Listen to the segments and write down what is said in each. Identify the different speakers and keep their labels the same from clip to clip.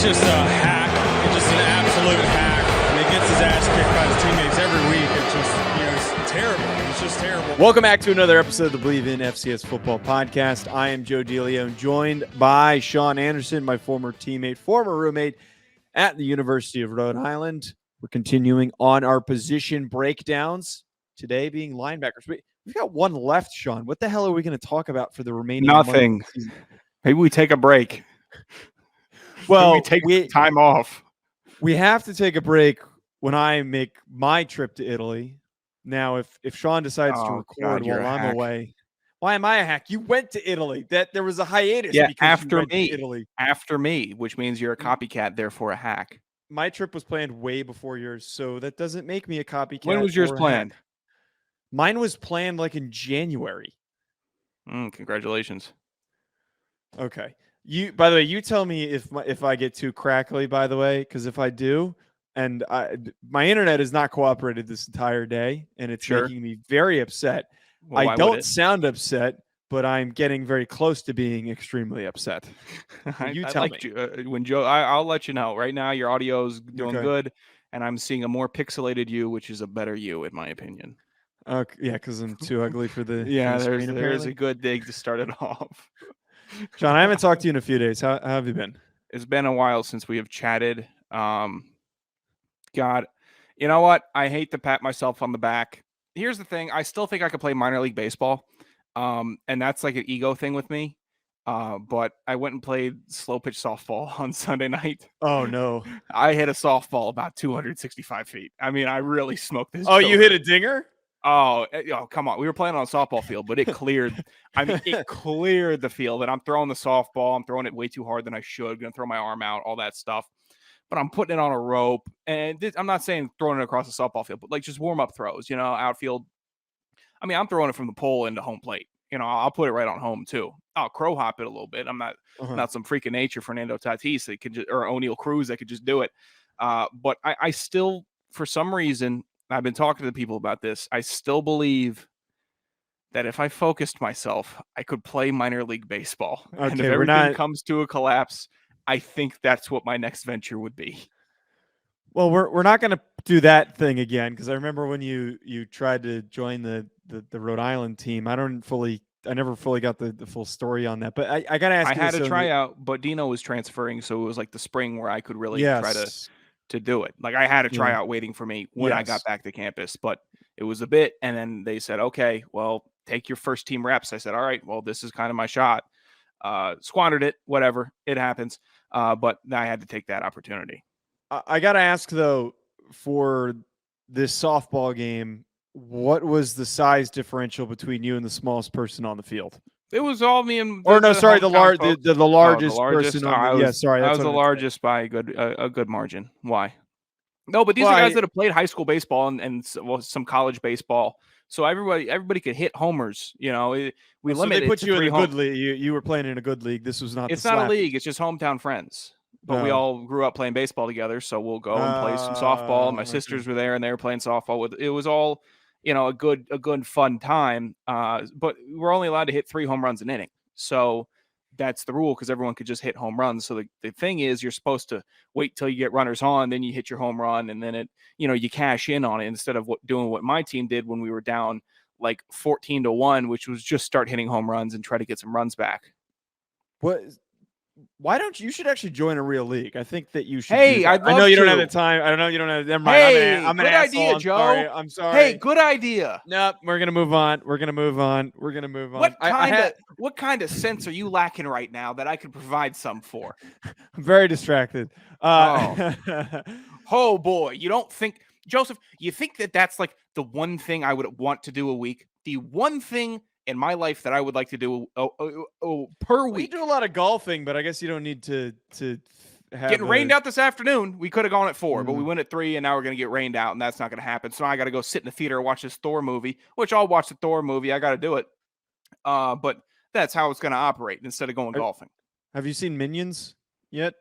Speaker 1: just a hack. He's just an absolute hack. And he gets his ass kicked by his teammates every week. It's just, it's terrible. It's just terrible.
Speaker 2: Welcome back to another episode of the Believe in FCS Football podcast. I am Joe DeLeone, joined by Sean Anderson, my former teammate, former roommate at the University of Rhode Island. We're continuing on our position breakdowns, today being linebackers. We've got one left, Sean. What the hell are we going to talk about for the remaining
Speaker 3: Nothing.
Speaker 2: month of the season?
Speaker 3: Maybe we take a break.
Speaker 2: Well,
Speaker 3: we take time off.
Speaker 2: We have to take a break when I make my trip to Italy. Now, if Sean decides to record while I'm away, why am I a hack? You went to Italy. That there was a hiatus.
Speaker 3: Yeah,
Speaker 2: because
Speaker 3: after
Speaker 2: you went
Speaker 3: me.
Speaker 2: to Italy.
Speaker 3: After me, which means you're a copycat, therefore a hack.
Speaker 2: My trip was planned way before yours, so that doesn't make me a copycat.
Speaker 3: When was yours planned?
Speaker 2: Mine was planned like in January.
Speaker 3: Congratulations.
Speaker 2: Okay. By the way, you tell me if I get too crackly, by the way, because if I do, and my internet has not cooperated this entire day, and it's making me very upset.
Speaker 3: Well,
Speaker 2: I don't sound upset, but I'm getting very close to being extremely upset. You tell me.
Speaker 3: When Joe, I'll let you know. Right now, your audio's doing good, and I'm seeing a more pixelated you, which is a better you, in my opinion.
Speaker 2: Yeah, because I'm too ugly for the
Speaker 3: yeah.
Speaker 2: For the
Speaker 3: There's
Speaker 2: screen,
Speaker 3: a good dig to start it off.
Speaker 2: John, I haven't talked to you in a few days. How have you been?
Speaker 3: It's been a while since we have chatted. God, you know what? I hate to pat myself on the back. Here's the thing. I still think I could play minor league baseball. And that's like an ego thing with me. But I went and played slow pitch softball on Sunday night.
Speaker 2: Oh, no.
Speaker 3: I hit a softball about 265 feet. I mean, I really smoked this.
Speaker 2: Oh, you hit a dinger?
Speaker 3: Oh, come on. We were playing on a softball field, but it cleared. It cleared the field, and I'm throwing the softball. I'm throwing it way too hard than I should. Going to throw my arm out, all that stuff. But I'm putting it on a rope, and I'm not saying throwing it across the softball field, but like just warm-up throws, outfield. I mean, I'm throwing it from the pole into home plate. I'll put it right on home, too. I'll crow hop it a little bit. I'm not some freak of nature Fernando Tatis that could just, or O'Neal Cruz that could just do it. But I still, for some reason, I've been talking to people about this. I still believe that if I focused myself, I could play minor league baseball.
Speaker 2: Okay,
Speaker 3: and if everything comes to a collapse, I think that's what my next venture would be.
Speaker 2: Well, we're not going to do that thing again, because I remember when you tried to join the Rhode Island team. I never fully got the full story on that. But I got to ask you.
Speaker 3: I had a tryout, but Dino was transferring, so it was like the spring where I could really try to do it. Like I had a tryout waiting for me when I got back to campus, but it was a bit. And then they said, okay, well, take your first team reps. I said, all right, well, this is kind of my shot. Squandered it, whatever, it happens. But I had to take that opportunity.
Speaker 2: I got to ask though, for this softball game, what was the size differential between you and the smallest person on the field?
Speaker 3: It was all me and
Speaker 2: the largest person.
Speaker 3: I was the largest by a good margin. Why? No, but these are guys that have played high school baseball and some college baseball. So everybody could hit homers. We limited.
Speaker 2: They put you in a good league. You were playing in a good league. This was not.
Speaker 3: It's not a league. It's just hometown friends. But we all grew up playing baseball together, so we'll go and play some softball. My sisters were there, and they were playing softball. It was all, a good fun time. But we're only allowed to hit 3 home runs an inning. So that's the rule, because everyone could just hit home runs. So the thing is, you're supposed to wait till you get runners on, then you hit your home run, and then you cash in on it instead of doing what my team did when we were down like 14-1, which was just start hitting home runs and try to get some runs back.
Speaker 2: Why don't you should actually join a real league? I think that you should.
Speaker 3: Hey, I
Speaker 2: know you don't have the time. I don't know you don't have. Never mind.
Speaker 3: Hey,
Speaker 2: I'm
Speaker 3: good
Speaker 2: an
Speaker 3: idea,
Speaker 2: asshole.
Speaker 3: Joe.
Speaker 2: I'm sorry.
Speaker 3: Hey, good idea.
Speaker 2: Nope, we're gonna move on.
Speaker 3: What kind of sense are you lacking right now that I could provide some for?
Speaker 2: I'm very distracted.
Speaker 3: Oh boy, you don't think, Joseph? You think that that's like the one thing I would want to do a week? The one thing in my life that I would like to do per week.
Speaker 2: You do a lot of golfing, but I guess you don't need to have
Speaker 3: getting rained out this afternoon. We could have gone at 4, but we went at 3, and now we're going to get rained out, and that's not going to happen. So I got to go sit in the theater and watch this Thor movie, which I'll watch the Thor movie. I got to do it. But that's how it's going to operate instead of going golfing.
Speaker 2: Have you seen Minions yet?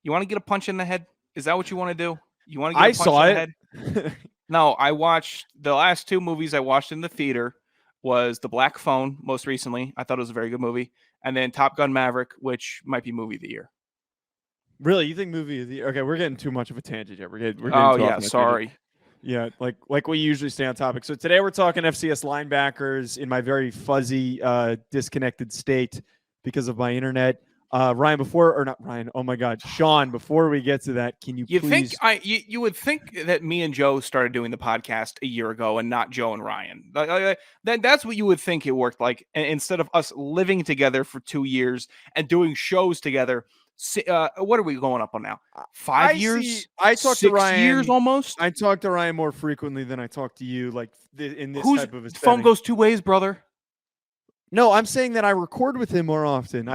Speaker 3: You want to get a punch in the head? Is that what you want to do? You want to get a punch in the head? No, I watched the last 2 movies I watched in the theater. Was The Black Phone most recently. I thought it was a very good movie. And then Top Gun Maverick, which might be movie of the year.
Speaker 2: Really, you think movie of the year? Okay, we're getting too much of a tangent here. We're getting too
Speaker 3: Oh
Speaker 2: off
Speaker 3: yeah,
Speaker 2: on a tangent.
Speaker 3: sorry.
Speaker 2: Yeah, like we usually stay on topic. So today we're talking FCS linebackers in my very fuzzy, disconnected state because of my internet. Ryan, oh my God, Sean, before we get to that, can you please?
Speaker 3: You would think that me and Joe started doing the podcast a year ago and not Joe and Ryan. That's what you would think it worked like. Instead of us living together for 2 years and doing shows together. What are we going up on now? 5 years?
Speaker 2: I talked to Ryan
Speaker 3: 6 years almost.
Speaker 2: I talk to Ryan more frequently than I talk to you, like in this type of a
Speaker 3: phone
Speaker 2: setting.
Speaker 3: goes two ways, brother.
Speaker 2: No, I'm saying that I record with him more often.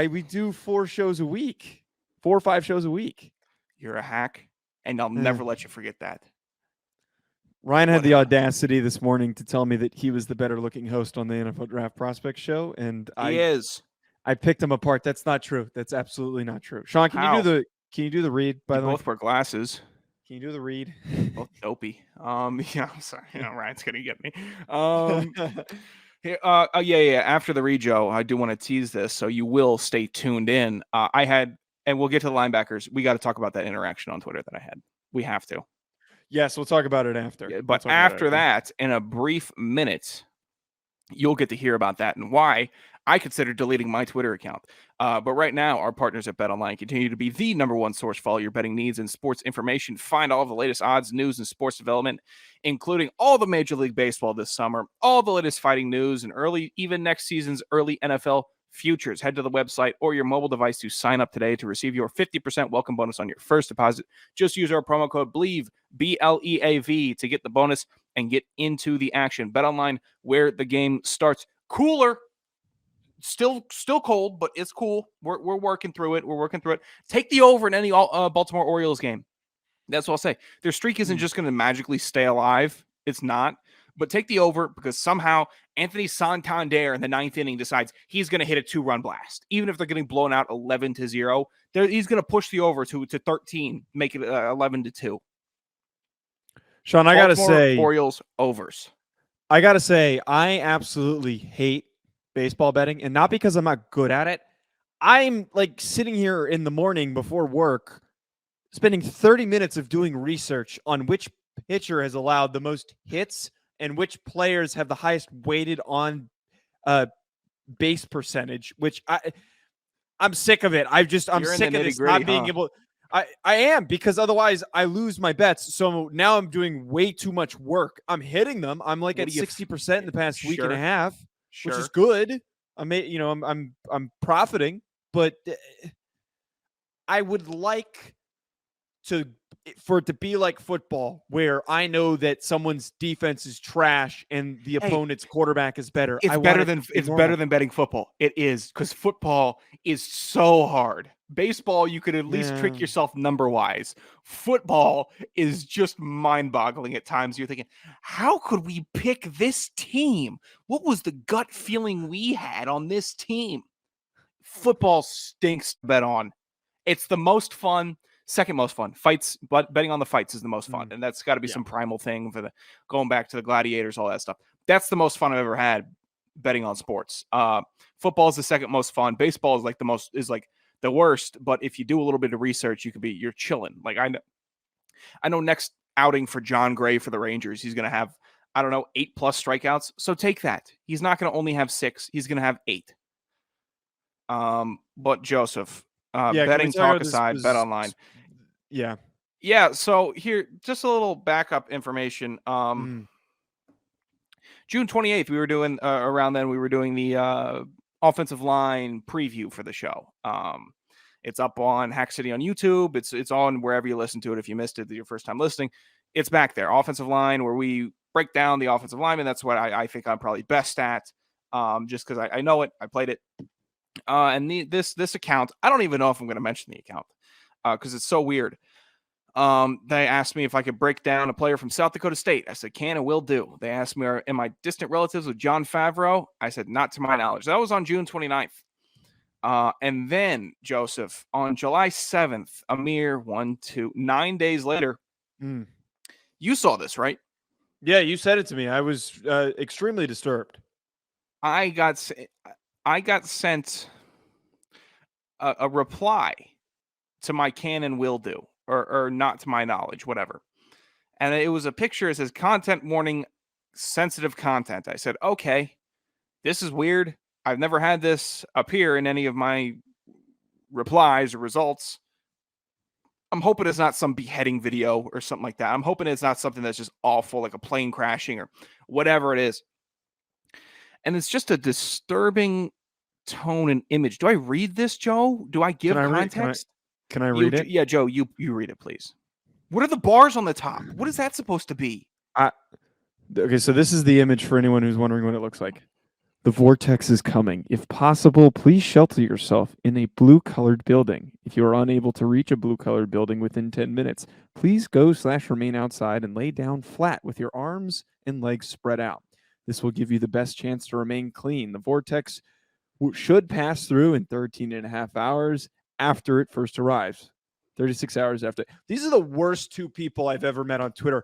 Speaker 2: We do 4 shows a week, 4 or 5 shows a week.
Speaker 3: You're a hack, and I'll never let you forget that.
Speaker 2: Ryan had the audacity this morning to tell me that he was the better looking host on the NFL Draft Prospect Show, and I picked him apart. That's not true. That's absolutely not true. Sean, can you do the read, by the way?
Speaker 3: Both wear glasses.
Speaker 2: Can you do the read?
Speaker 3: Both dopey. Yeah, I'm sorry. Ryan's gonna get me. Yeah. After the read, Joe, I do want to tease this, so you will stay tuned in. And we'll get to the linebackers. We got to talk about that interaction on Twitter that I had. We have to.
Speaker 2: Yes, we'll talk about it after.
Speaker 3: Yeah, but after that, in a brief minute, you'll get to hear about that and why I consider deleting my Twitter account. But right now, our partners at BetOnline continue to be the #1 source for all your betting needs and sports information. Find all of the latest odds, news, and sports development, including all the Major League Baseball this summer, all the latest fighting news, and even next season's early NFL futures. Head to the website or your mobile device to sign up today to receive your 50% welcome bonus on your first deposit. Just use our promo code BLEAV, BLEAV, to get the bonus and get into the action. BetOnline, where the game starts. Cooler. Still cold, but it's cool. We're working through it. Take the over in any Baltimore Orioles game. That's what I'll say. Their streak isn't just going to magically stay alive. It's not. But take the over because somehow Anthony Santander in the 9th inning decides he's going to hit a 2-run blast. Even if they're getting blown out 11-0, he's going to push the over to 13, make it 11-2.
Speaker 2: Sean, I got to say,
Speaker 3: Orioles overs.
Speaker 2: I got to say, I absolutely hate baseball betting, and not because I'm not good at it. I'm like sitting here in the morning before work, spending 30 minutes of doing research on which pitcher has allowed the most hits and which players have the highest weighted on base percentage, which I'm sick of it. I'm sick of this not being able. I am, because otherwise I lose my bets. So now I'm doing way too much work. I'm hitting them. I'm like at 60% in the past week and a half, which is good. I'm profiting, but I would like for it to be like football, where I know that someone's defense is trash and the opponent's quarterback is better.
Speaker 3: It's better than betting football. It is, because football is so hard. Baseball, you could at least trick yourself number-wise. Football is just mind-boggling at times. You're thinking, how could we pick this team? What was the gut feeling we had on this team? Football stinks to bet on. It's the most fun. Second most fun. Fights, but betting on the fights is the most fun. And that's got to be some primal thing for going back to the gladiators, all that stuff. That's the most fun I've ever had betting on sports. Football is the second most fun. Baseball is like the worst, but if you do a little bit of research, you're chilling. Like I know next outing for John Gray for the Rangers, he's going to have, 8+ strikeouts. So take that. He's not going to only have 6. He's going to have 8. But Joseph, betting talk aside, BetOnline. Yeah. So here, just a little backup information. June 28th, we were doing around then. We were doing the offensive line preview for the show. It's up on Hack City on YouTube. It's on wherever you listen to it. If you missed it, your first time listening, it's back there. Offensive line, where we break down the offensive lineman. That's what I think I'm probably best at. Just because I know it, I played it. And this account, I don't even know if I'm going to mention the account because it's so weird. They asked me if I could break down a player from South Dakota State. I said, can and will do. They asked me, am I distant relatives with John Favreau? I said, not to my knowledge. That was on June 29th. And then, Joseph, on July 7th, a mere 9 days later, you saw this, right?
Speaker 2: Yeah, you said it to me. I was extremely disturbed.
Speaker 3: I got sent a reply to my canon will do, or not to my knowledge, whatever. And it was a picture. It says content warning, sensitive content. I said, okay, this is weird. I've never had this appear in any of my replies or results. I'm hoping it's not some beheading video or something like that. I'm hoping it's not something that's just awful, like a plane crashing or whatever it is. And it's just a disturbing tone and image. Do I read this, Joe? Do I give context?
Speaker 2: Can I read it?
Speaker 3: Yeah, Joe, you read it, please. What are the bars on the top? What is that supposed to be?
Speaker 2: Okay, so this is the image for anyone who's wondering what it looks like. The vortex is coming. If possible, please shelter yourself in a blue-colored building. If you are unable to reach a blue-colored building within 10 minutes, please go/remain outside and lay down flat with your arms and legs spread out. This will give you the best chance to remain clean. The vortex should pass through in 13 and a half hours after it first arrives. 36 hours after. These are the worst two people I've ever met on Twitter.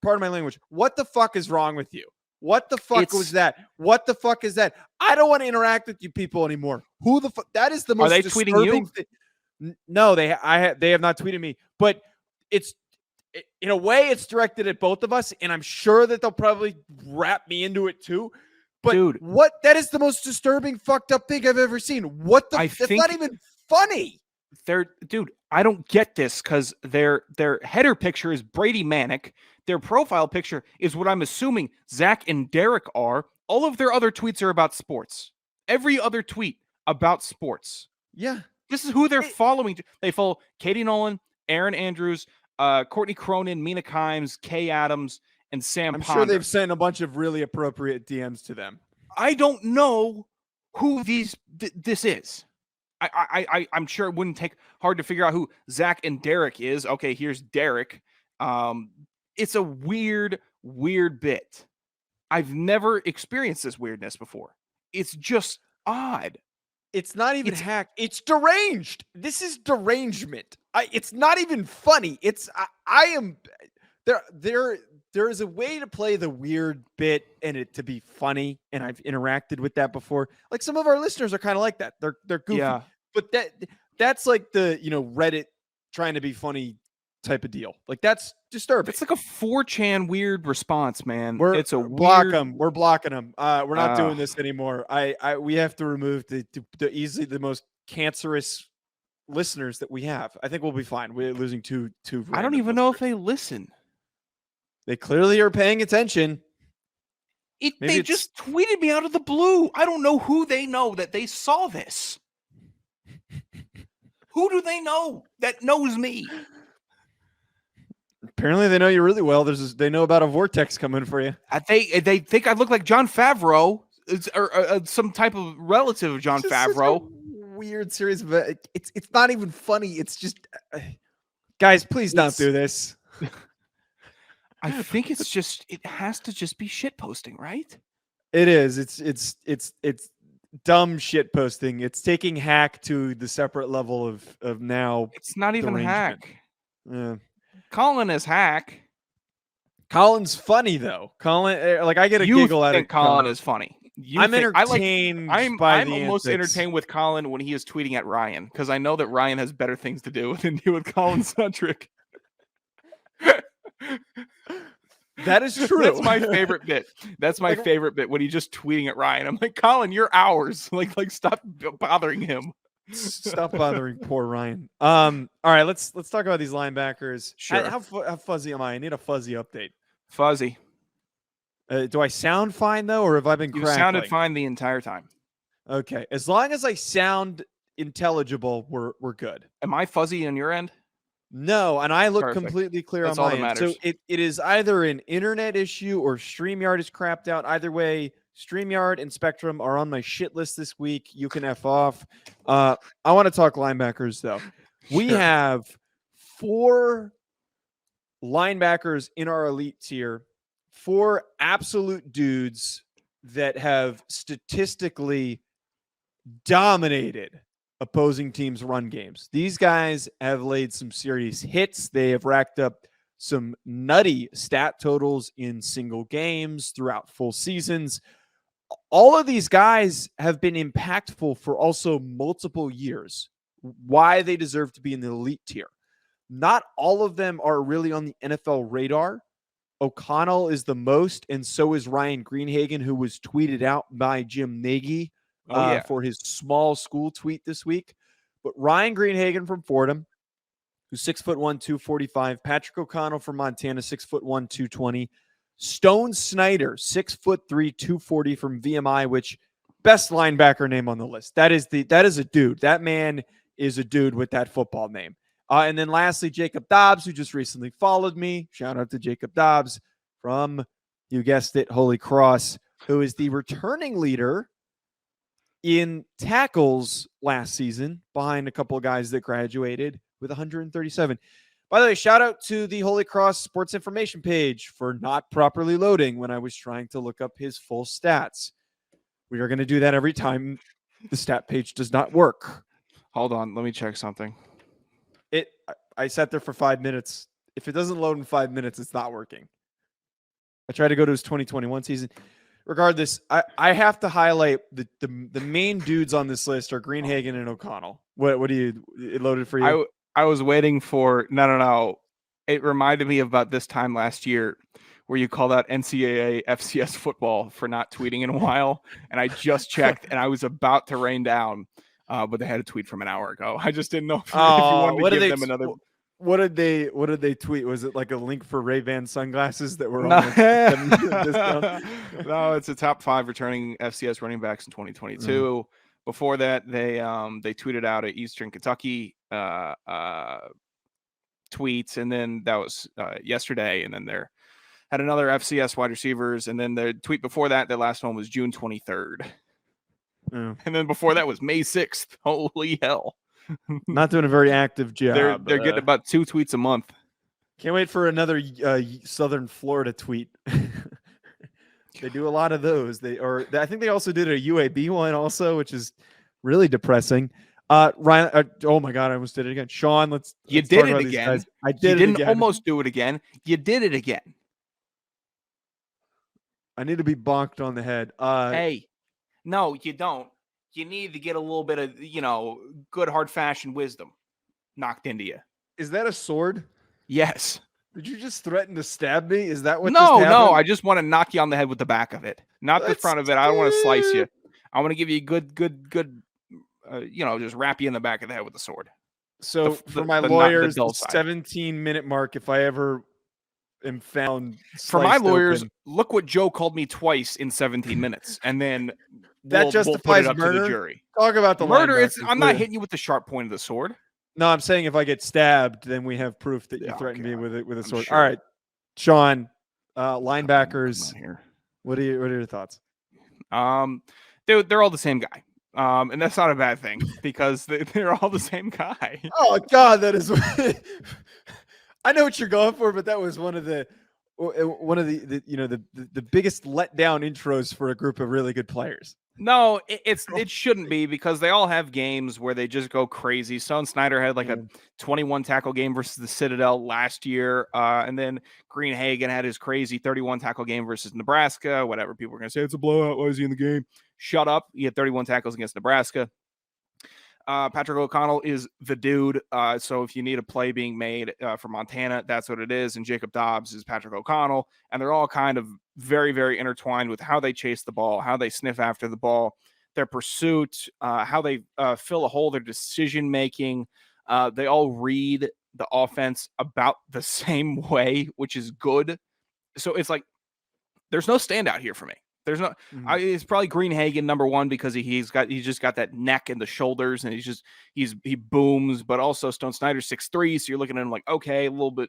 Speaker 2: Pardon my language. What the fuck is wrong with you? What the fuck was that? What the fuck is that? I don't want to interact with you people anymore. Who the fuck? That is the most.
Speaker 3: Are they tweeting you?
Speaker 2: No, they have not tweeted me. But it's in a way it's directed at both of us, and I'm sure that they'll probably wrap me into it too. But
Speaker 3: dude,
Speaker 2: that is the most disturbing, fucked up thing I've ever seen. That's not even funny.
Speaker 3: Dude, I don't get this because their header picture is Brady Manick. Their profile picture is what I'm assuming Zach and Derek are. All of their other tweets are about sports. Every other tweet about sports.
Speaker 2: Yeah.
Speaker 3: This is who they're following. They follow Katie Nolan, Aaron Andrews, Courtney Cronin, Mina Kimes, Kay Adams, and Sam
Speaker 2: I'm
Speaker 3: Ponder.
Speaker 2: sure they've sent a bunch of really appropriate DMs to them.
Speaker 3: I don't know who this is. I'm sure it wouldn't take hard to figure out who Zach and Derek is. Okay, here's Derek. It's a weird bit. I've never experienced this weirdness before. It's just odd.
Speaker 2: It's not even hacked. It's deranged. This is derangement. It's not even funny. I am there is a way to play the weird bit and it to be funny, and I've interacted with that before. Like some of our listeners are kind of like that. They're goofy. Yeah. But that's like the, Reddit trying to be funny type of deal. Like that's disturbing.
Speaker 3: It's like a 4chan weird response, man. It's a
Speaker 2: block them. We're blocking them. We're not doing this anymore. We have to remove the easily the most cancerous listeners that we have. I think we'll be fine. We're losing two.
Speaker 3: I don't even know if they listen.
Speaker 2: They clearly are paying attention.
Speaker 3: They just tweeted me out of the blue. I don't know who they know that they saw this. Who do they know that knows me?
Speaker 2: Apparently, they know you really well. They know about a vortex coming for you.
Speaker 3: They think I look like John Favreau, or some type of relative of John Favreau.
Speaker 2: Weird series of it's not even funny. It's just guys, please don't do this.
Speaker 3: I think it has to just be shit posting, right?
Speaker 2: It is. It's dumb shit posting. It's taking hack to the separate level of now.
Speaker 3: It's not even hack.
Speaker 2: Yeah.
Speaker 3: Colin is hack.
Speaker 2: Colin's funny though. Colin, like I get a giggle out of
Speaker 3: Colin is funny.
Speaker 2: I'm entertained.
Speaker 3: I'm almost entertained with Colin when he is tweeting at Ryan because I know that Ryan has better things to do than deal with Colin Centric.
Speaker 2: That is true.
Speaker 3: That's my favorite bit. That's my favorite bit when he's just tweeting at Ryan. I'm like, Colin, you're ours. Like stop bothering him.
Speaker 2: Stop bothering poor Ryan. All right, let's talk about these linebackers.
Speaker 3: Sure.
Speaker 2: How fuzzy am I? I need a fuzzy update.
Speaker 3: Fuzzy.
Speaker 2: Do I sound fine though, or have I been crackling?
Speaker 3: You sounded fine the entire time.
Speaker 2: Okay, as long as I sound intelligible, we're good.
Speaker 3: Am I fuzzy on your end?
Speaker 2: No, and I look completely clear on my end. So it is either an internet issue or StreamYard is crapped out. Either way, StreamYard and Spectrum are on my shit list this week. You can F off. I want to talk linebackers, though. We have 4 linebackers in our elite tier, 4 absolute dudes that have statistically dominated opposing teams' run games. These guys have laid some serious hits. They have racked up some nutty stat totals in single games throughout full seasons. All of these guys have been impactful for also multiple years. why they deserve to be in the elite tier. Not all of them are really on the NFL radar. O'Connell is the most, and so is Ryan Greenhagen, who was tweeted out by Jim Nagy for his small school tweet this week. But Ryan Greenhagen from Fordham, who's 6'1", 245. Patrick O'Connell from Montana, 6'1", 220. Stone Snyder, 6'3", 240 from VMI, which best linebacker name on the list. That is a dude. That man is a dude with that football name. And then lastly, Jaccob Dobbs, who just recently followed me. Shout out to Jaccob Dobbs from, you guessed it, Holy Cross, who is the returning leader in tackles last season, behind a couple of guys that graduated with 137. By the way, shout out to the Holy Cross Sports Information page for not properly loading when I was trying to look up his full stats. We are going to do that every time the stat page does not work.
Speaker 3: Hold on. Let me check something.
Speaker 2: I sat there for 5 minutes. If it doesn't load in 5 minutes, it's not working. I tried to go to his 2021 season. Regardless, I have to highlight the main dudes on this list are Greenhagen and O'Connell. What do you, it loaded for you?
Speaker 3: I was waiting for, no. It reminded me of about this time last year where you called out NCAA FCS football for not tweeting in a while. And I just checked and I was about to rain down. But they had a tweet from an hour ago. I just didn't know if you wanted to give them another.
Speaker 2: What did they tweet? Was it like a link for Ray-Ban sunglasses that were on
Speaker 3: the No, it's a top 5 returning FCS running backs in 2022. Before that, they tweeted out at Eastern Kentucky tweets, and then that was yesterday, and then there had another FCS wide receivers, and then the tweet before that, the last one was June 23rd. And then before that was May 6th. Holy hell.
Speaker 2: Not doing a very active job.
Speaker 3: They're getting about 2 tweets a month.
Speaker 2: Can't wait for another Southern Florida tweet. They do a lot of those. I think they also did a UAB one also, which is really depressing. Ryan, oh my God, I almost did it again. Sean, let's
Speaker 3: did it again.
Speaker 2: I did.
Speaker 3: You didn't almost do it again. You did it again.
Speaker 2: I need to be bonked on the head.
Speaker 3: Hey, no, you don't. You need to get a little bit of, good hard-fashioned wisdom knocked into you.
Speaker 2: Is that a sword?
Speaker 3: Yes.
Speaker 2: Did you just threaten to stab me? Is that what?
Speaker 3: No. I just want to knock you on the head with the back of it, not the front of it. I don't want to slice you. I want to give you a good. Just wrap you in the back of the head with the sword.
Speaker 2: So for my lawyers, the 17-minute mark, if I ever am found,
Speaker 3: for my lawyers, look what Joe called me twice in 17 minutes, and then
Speaker 2: that justifies
Speaker 3: we'll put it up
Speaker 2: murder.
Speaker 3: To the jury.
Speaker 2: Talk about the
Speaker 3: murder. I'm not hitting you with the sharp point of the sword.
Speaker 2: No, I'm saying if I get stabbed, then we have proof that you threatened me with a sword.
Speaker 3: Sure.
Speaker 2: All right, Sean, linebackers. What are your thoughts?
Speaker 3: They're all the same guy. And that's not a bad thing because they're all the same guy.
Speaker 2: Oh God, that is. I know what you're going for, but that was one of the biggest letdown intros for a group of really good players.
Speaker 3: No, it shouldn't be because they all have games where they just go crazy. Stone Snyder had like a 21 tackle game versus the Citadel last year. And then Greenhagen had his crazy 31 tackle game versus Nebraska. Whatever. People are going to say it's a blowout. Why is he in the game? Shut up. He had 31 tackles against Nebraska. Patrick O'Connell is the dude. So if you need a play being made for Montana, that's what it is. And Jaccob Dobbs is Patrick O'Connell. And they're all kind of very, very intertwined with how they chase the ball, how they sniff after the ball, their pursuit, how they fill a hole, their decision-making. They all read the offense about the same way, which is good. So it's like, there's no standout here for me. There's no, it's probably Greenhagen number one because he's just got that neck and the shoulders and he booms, but also Stone Snyder 6'3", so you're looking at him like, okay, a little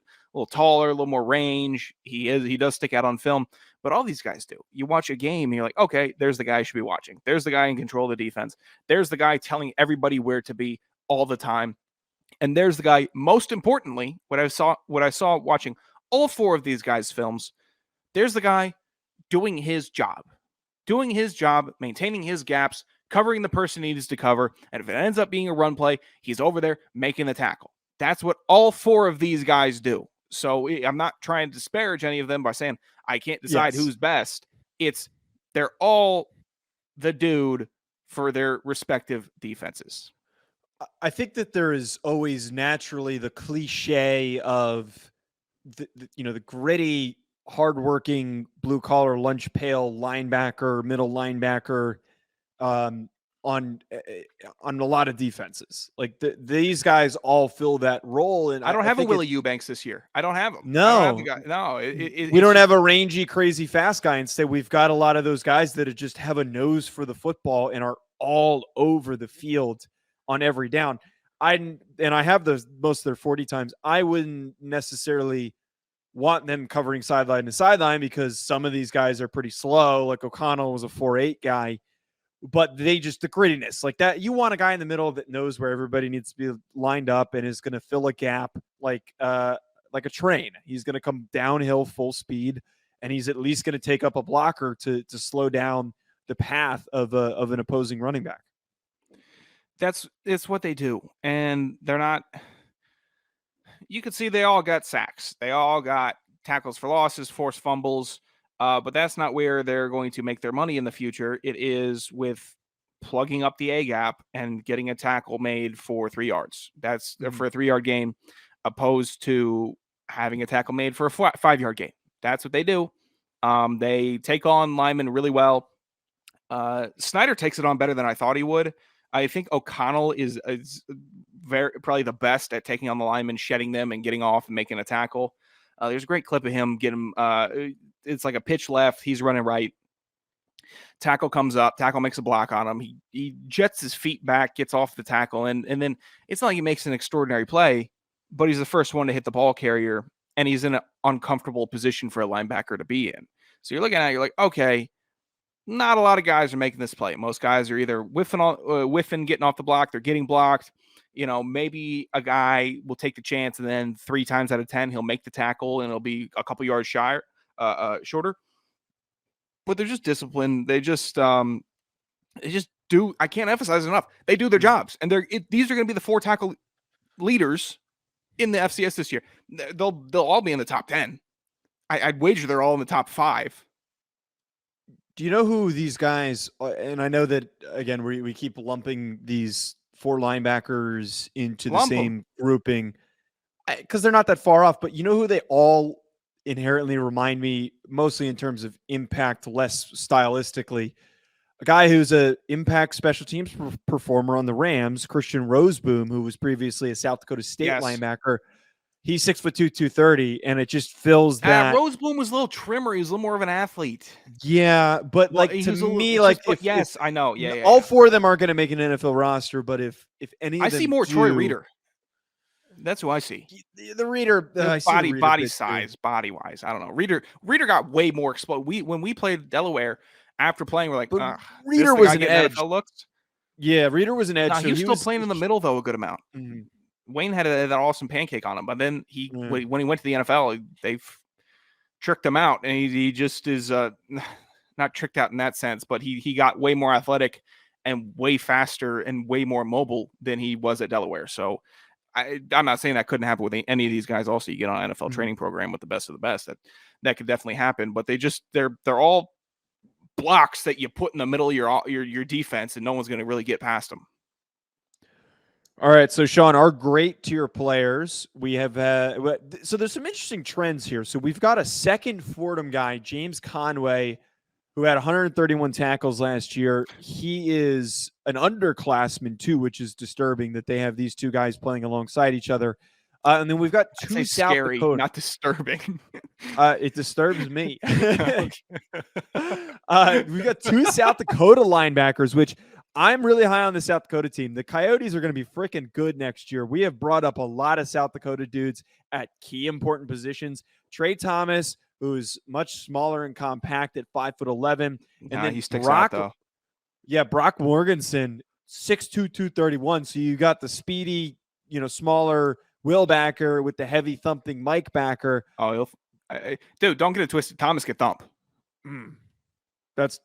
Speaker 3: taller, a little more range. He does stick out on film, but all these guys do. You watch a game and you're like, okay, there's the guy you should be watching. There's the guy in control of the defense. There's the guy telling everybody where to be all the time. And there's the guy, most importantly, what I saw watching all 4 of these guys' films, there's the guy doing his job, maintaining his gaps, covering the person he needs to cover. And if it ends up being a run play, he's over there making the tackle. That's what all 4 of these guys do. So I'm not trying to disparage any of them by saying I can't decide who's best. They're all the dude for their respective defenses.
Speaker 2: I think that there is always naturally the cliche of the gritty, hardworking, blue collar, lunch pail linebacker, middle linebacker, um, on on a lot of defenses. Like these guys all fill that role, and
Speaker 3: I don't
Speaker 2: I
Speaker 3: have a
Speaker 2: think
Speaker 3: Willie Eubanks this year. I don't have him. I don't have the
Speaker 2: no,
Speaker 3: guy. No,
Speaker 2: we
Speaker 3: it's
Speaker 2: don't
Speaker 3: just,
Speaker 2: have a rangy, crazy, fast guy. Instead, we've got a lot of those guys that just have a nose for the football and are all over the field on every down. I have those most of their 40 times. I wouldn't necessarily want them covering sideline to sideline because some of these guys are pretty slow. Like O'Connell was a 4.8 guy, but the grittiness like that. You want a guy in the middle that knows where everybody needs to be lined up and is going to fill a gap like a train. He's going to come downhill full speed, and he's at least going to take up a blocker to slow down the path of an opposing running back.
Speaker 3: it's what they do, and they're not. You could see they all got sacks. They all got tackles for losses, forced fumbles. But that's not where they're going to make their money in the future. It is with plugging up the A gap and getting a tackle made for 3 yards. That's for a 3-yard gain, opposed to having a tackle made for a 5-yard gain. That's what they do. They take on linemen really well. Snyder takes it on better than I thought he would. I think O'Connell is very probably the best at taking on the linemen, shedding them, and getting off and making a tackle. There's a great clip of him getting it's like a pitch left. He's running right. Tackle comes up. Tackle makes a block on him. He jets his feet back, gets off the tackle, and then it's not like he makes an extraordinary play, but he's the first one to hit the ball carrier, and he's in an uncomfortable position for a linebacker to be in. So you're looking at it, you're like, okay, not a lot of guys are making this play. Most guys are either whiffing, getting off the block, they're getting blocked. Maybe a guy will take the chance, and then 3 times out of 10 he'll make the tackle, and it'll be a couple yards shorter. But they're just disciplined. They just do. I can't emphasize it enough. They do their jobs, and these are going to be the 4 tackle leaders in the FCS this year. They'll all be in the top 10. I'd wager they're all in the top 5.
Speaker 2: Do you know who these guys? And I know that again, we keep lumping these 4 linebackers into the same grouping because they're not that far off. But you know who they all inherently remind me, mostly in terms of impact, less stylistically. A guy who's a impact special teams performer on the Rams, Christian Roseboom, who was previously a South Dakota State linebacker. He's 6'2", 230, and it just fills that.
Speaker 3: Roseboom was a little trimmer. He was a little more of an athlete.
Speaker 2: Yeah, but
Speaker 3: Well,
Speaker 2: to me, like,
Speaker 3: yes, I know. Yeah,
Speaker 2: all 4 of them aren't going to make an NFL roster, but if any of them
Speaker 3: I see more Troy Reader. That's who I see.
Speaker 2: The Reader,
Speaker 3: body size, body wise, I don't know. Reader got way more explode. When we played Delaware, after playing, we're like,
Speaker 2: Reader was an edge.
Speaker 3: NFL looks.
Speaker 2: Yeah, Reader was an edge.
Speaker 3: He was still playing in the middle though a good amount.
Speaker 2: Mm-hmm.
Speaker 3: Wayne had that awesome pancake on him, but then when he went to the NFL, they've tricked him out, and he just is not tricked out in that sense, but he got way more athletic and way faster and way more mobile than he was at Delaware. So I'm not saying that couldn't happen with any of these guys. Also, you get on an NFL training program with the best of the best. That could definitely happen, but they're all blocks that you put in the middle of your defense, and no one's going to really get past them.
Speaker 2: All right, so Sean, our great tier players, we have so there's some interesting trends here. So we've got a second Fordham guy, James Conway, who had 131 tackles last year. He is an underclassman too, which is disturbing that they have these 2 guys playing alongside each other. And then we've got 2 South
Speaker 3: scary,
Speaker 2: Dakota.
Speaker 3: Not disturbing.
Speaker 2: It disturbs me. We've got 2 South Dakota linebackers, which I'm really high on the South Dakota team. The Coyotes are going to be freaking good next year. We have brought up a lot of South Dakota dudes at key important positions. Trey Thomas, who's much smaller and compact at 5'11", and then
Speaker 3: he sticks out though.
Speaker 2: Yeah, Brock Morganson, 6'2", 231. So you got the speedy, smaller Will Backer with the heavy thumping Mike Backer.
Speaker 3: Oh, dude, don't get it twisted. Thomas can thump.
Speaker 2: There's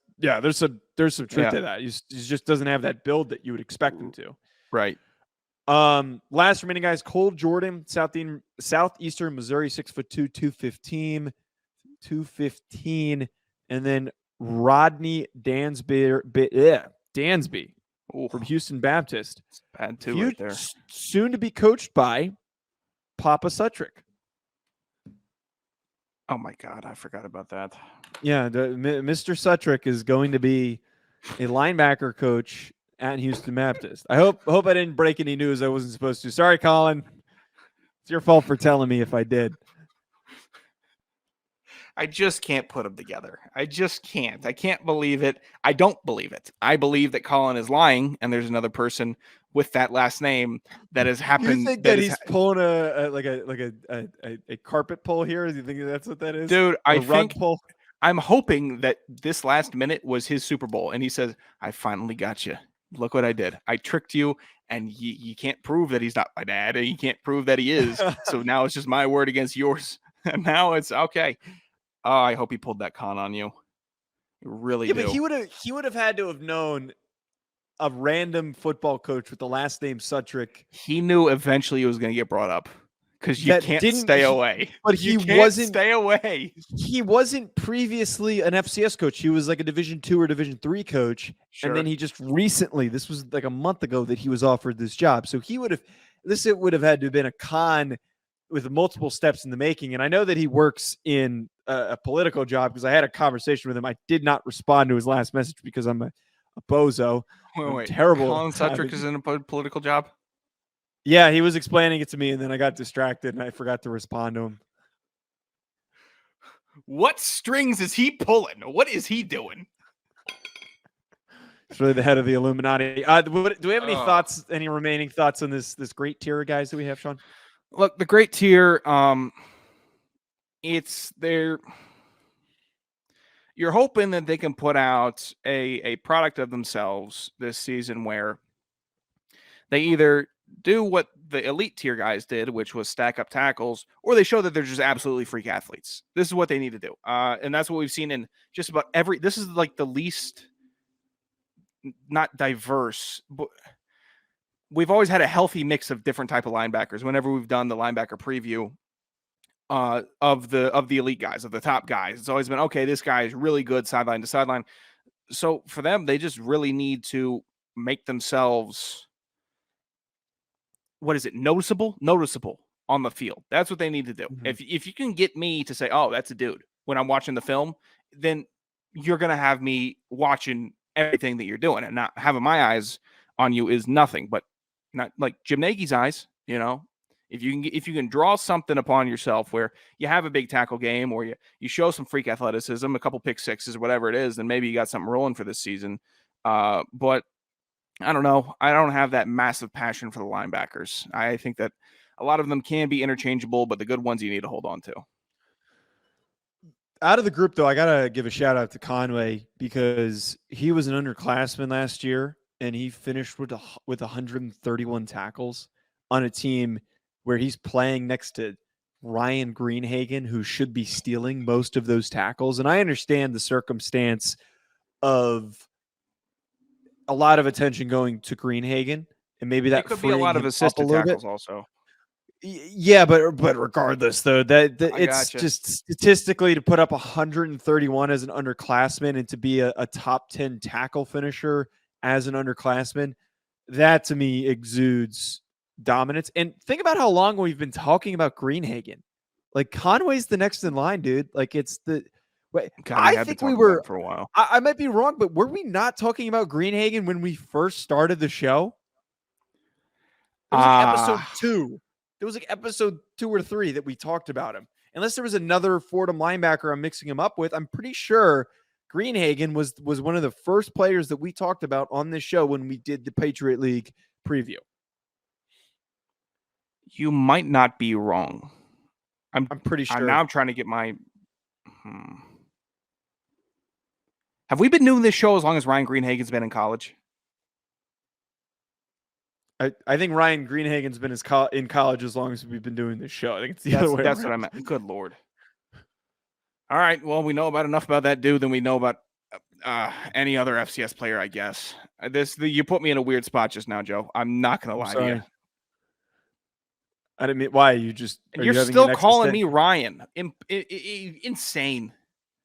Speaker 2: some truth to that. He just doesn't have that build that you would expect him to.
Speaker 3: Right.
Speaker 2: Last remaining guys, Cole Jordan, Southeastern Missouri, 6'2", 215, and then Rodney Dansby,
Speaker 3: Ooh,
Speaker 2: from Houston Baptist.
Speaker 3: it's bad too right there.
Speaker 2: Soon to be coached by Papa Sutrick.
Speaker 3: Oh my God, I forgot about that.
Speaker 2: Yeah, Mr. Sutrick is going to be a linebacker coach at Houston Baptist. I hope I didn't break any news I wasn't supposed to. Sorry, Colin. It's your fault for telling me if I did.
Speaker 3: I just can't put them together. I just can't. I can't believe it. I don't believe it. I believe that Colin is lying, and there's another person with that last name that has happened.
Speaker 2: You think that he's pulling a carpet pull here? Do you think that's what that is?
Speaker 3: Dude, I'm hoping that this last minute was his Super Bowl, and he says, I finally got you. Look what I did. I tricked you, and you can't prove that he's not my dad, and you can't prove that he is. So now it's just my word against yours. And now it's okay. Oh, I hope he pulled that con on you. Really do.
Speaker 2: But he would have had to have known a random football coach with the last name Sutrick.
Speaker 3: He knew eventually it was going to get brought up because you can't stay away.
Speaker 2: But he wasn't
Speaker 3: stay away.
Speaker 2: He wasn't previously an FCS coach. He was like a Division II or Division III coach, and then he just recently, this was like a month ago, that he was offered this job. So it would have had to have been a con with multiple steps in the making. And I know that he works in a political job because I had a conversation with him. I did not respond to his last message because I'm a bozo.
Speaker 3: Wait.
Speaker 2: Terrible.
Speaker 3: Colin Sutrick is in a political job?
Speaker 2: Yeah, he was explaining it to me, and then I got distracted, and I forgot to respond to him.
Speaker 3: What strings is he pulling? What is he doing?
Speaker 2: It's really the head of the Illuminati. Do we have any thoughts, any remaining thoughts on this great tier of guys that we have, Sean?
Speaker 3: Look, the great tier, it's there. You're hoping that they can put out a product of themselves this season where they either do what the elite tier guys did, which was stack up tackles, or they show that they're just absolutely freak athletes. This is what they need to do. And that's what we've seen in just about this is like the least, not diverse, but we've always had a healthy mix of different type of linebackers whenever we've done the linebacker preview of the elite guys, of the top guys. It's always been, okay, this guy is really good sideline to sideline. So for them, they just really need to make themselves, noticeable on the field. That's what they need to do. Mm-hmm. If you can get me to say, oh, that's a dude when I'm watching the film, then you're going to have me watching everything that you're doing, and not having my eyes on you is nothing, but not like Jim Nagy's eyes, you know. If you can draw something upon yourself where you have a big tackle game, or you show some freak athleticism, a couple pick sixes, whatever it is, then maybe you got something rolling for this season. But I don't know. I don't have that massive passion for the linebackers. I think that a lot of them can be interchangeable, but the good ones you need to hold on to.
Speaker 2: Out of the group, though, I got to give a shout out to Conway because he was an underclassman last year, and he finished with 131 tackles on a team where he's playing next to Ryan Greenhagen, who should be stealing most of those tackles. And I understand the circumstance of a lot of attention going to Greenhagen, and maybe that
Speaker 3: could be a lot of assisted tackles also.
Speaker 2: Yeah, but regardless, though, it's just statistically to put up 131 as an underclassman and to be a top 10 tackle finisher as an underclassman, that to me exudes dominance. And think about how long we've been talking about Greenhagen. Like, Conway's the next in line, dude. Like, it's the wait. I think we were
Speaker 3: for a while.
Speaker 2: I might be wrong, but were we not talking about Greenhagen when we first started the show? It was like episode 2. It was like episode 2 or 3 that we talked about him. Unless there was another Fordham linebacker I'm mixing him up with, I'm pretty sure Greenhagen was one of the first players that we talked about on this show when we did the Patriot League preview.
Speaker 3: You might not be wrong. I'm
Speaker 2: pretty sure.
Speaker 3: Now I'm trying to get my. Have we been doing this show as long as Ryan Greenhagen's been in college?
Speaker 2: I think Ryan Greenhagen's been in college as long as we've been doing this show. I think it's the other way.
Speaker 3: That's what I meant. Good Lord. All right. Well, we know enough about that dude than we know about any other FCS player, I guess. You put me in a weird spot just now, Joe. I'm not going to lie to you.
Speaker 2: I didn't mean, why? You're
Speaker 3: still calling me Ryan. Insane.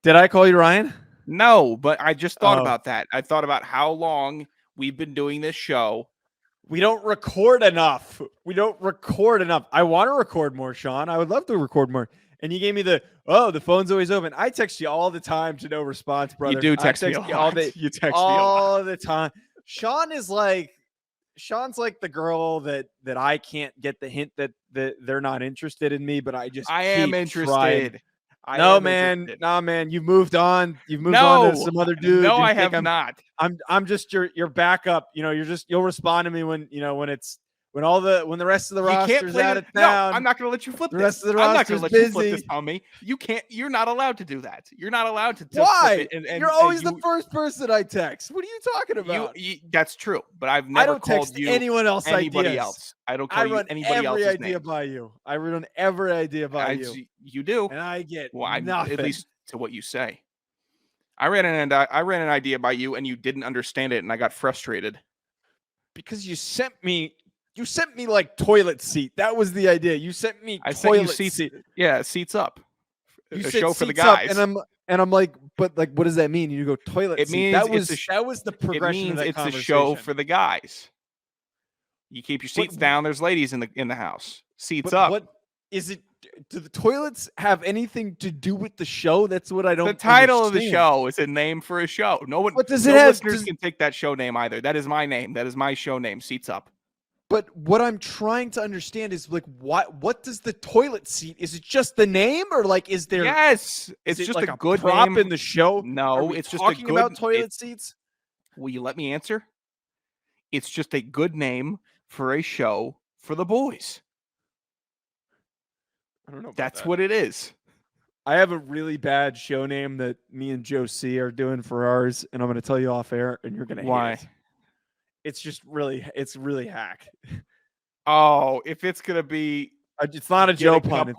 Speaker 2: Did I call you Ryan?
Speaker 3: No, but I just thought about that. I thought about how long we've been doing this show.
Speaker 2: We don't record enough. I want to record more, Sean. I would love to record more. And you gave me the phone's always open. I text you all the time to no response, brother.
Speaker 3: You do text me a
Speaker 2: you all
Speaker 3: lot. You text me a lot.
Speaker 2: all the time. Sean's like the girl that I can't get the hint that they're not interested in me, but I
Speaker 3: am
Speaker 2: keep
Speaker 3: interested.
Speaker 2: trying.
Speaker 3: No,
Speaker 2: man. You've moved on. You've moved on to some other dude.
Speaker 3: No, I have not.
Speaker 2: I'm just your backup. You'll respond to me when the rest of the roster's out of town.
Speaker 3: No, I'm not going to let you flip
Speaker 2: the
Speaker 3: this.
Speaker 2: rest of the
Speaker 3: I'm not
Speaker 2: roster's
Speaker 3: going to let
Speaker 2: busy.
Speaker 3: you flip this on me. You can't. You're not allowed to do that. You're not allowed to.
Speaker 2: Why?
Speaker 3: Flip it
Speaker 2: You're always the first person I text. What are you talking about?
Speaker 3: That's true, but I've
Speaker 2: I
Speaker 3: never
Speaker 2: don't
Speaker 3: called
Speaker 2: text
Speaker 3: you
Speaker 2: anyone else.
Speaker 3: anybody
Speaker 2: ideas.
Speaker 3: else. I don't call you anybody
Speaker 2: every
Speaker 3: else's
Speaker 2: idea
Speaker 3: name.
Speaker 2: by you. I run every idea by you.
Speaker 3: You do,
Speaker 2: and I get
Speaker 3: nothing.
Speaker 2: at
Speaker 3: least to what you say. I ran an idea by you, and you didn't understand it, and I got frustrated
Speaker 2: because you sent me like toilet seat. That was the idea. You sent me
Speaker 3: I
Speaker 2: toilet
Speaker 3: sent you
Speaker 2: seat.
Speaker 3: Yeah, seats up.
Speaker 2: You
Speaker 3: a
Speaker 2: said
Speaker 3: show for the
Speaker 2: seats up,
Speaker 3: guys,
Speaker 2: and I'm like, but like, what does that mean? You go toilet
Speaker 3: it
Speaker 2: seat.
Speaker 3: Means
Speaker 2: that was the progression.
Speaker 3: It means
Speaker 2: of that
Speaker 3: it's a
Speaker 2: conversation.
Speaker 3: show for the guys. You keep your seats down. There's ladies in the house. Seats up.
Speaker 2: What is it? Do the toilets have anything to do with the show? That's what I don't.
Speaker 3: The title
Speaker 2: understand.
Speaker 3: of the show is a name for a show. No one.
Speaker 2: What does
Speaker 3: no
Speaker 2: it have?
Speaker 3: Listeners can take that show name either. That is my name. That is my show name. Seats up.
Speaker 2: But what I'm trying to understand is like what does the toilet seat? Is it just the name, or like is there?
Speaker 3: Yes, it's just
Speaker 2: like
Speaker 3: a good
Speaker 2: prop
Speaker 3: name
Speaker 2: in the show.
Speaker 3: No, it's just
Speaker 2: talking about toilet seats.
Speaker 3: Will you let me answer? It's just a good name for a show for the boys.
Speaker 2: I don't know.
Speaker 3: That's what it is.
Speaker 2: I have a really bad show name that me and Joe C are doing for ours, and I'm going to tell you off air, and you're going to hate it. It's really hack.
Speaker 3: Oh, if it's going to be,
Speaker 2: it's not a Joe pun.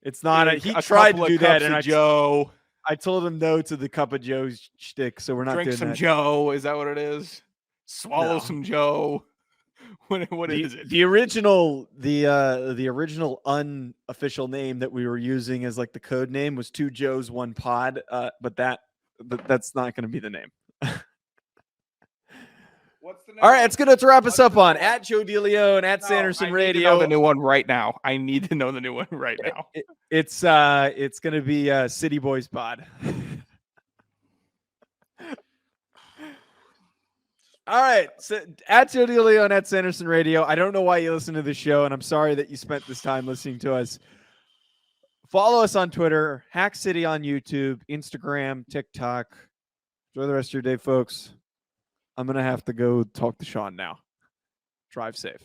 Speaker 2: It's not. He tried to do that, and I told him no to the cup of Joe's shtick, so we're not doing that.
Speaker 3: Drink some Joe. Is that what it is? Swallow some Joe. What is it?
Speaker 2: The original unofficial name that we were using as like the code name was 2 Joes 1 Pod, but that's not going to be the name.
Speaker 3: What's the name?
Speaker 2: All right, it's going to wrap us up on at Joe DeLeone at Sanderson Radio.
Speaker 3: I need to know the new one right now. I need to know the new one right now.
Speaker 2: It's going to be City Boys Pod. All right, so at Joe DeLeone at Sanderson Radio. I don't know why you listen to the show, and I'm sorry that you spent this time listening to us. Follow us on Twitter, Hack City on YouTube, Instagram, TikTok. Enjoy the rest of your day, folks. I'm going to have to go talk to Sean now. Drive safe.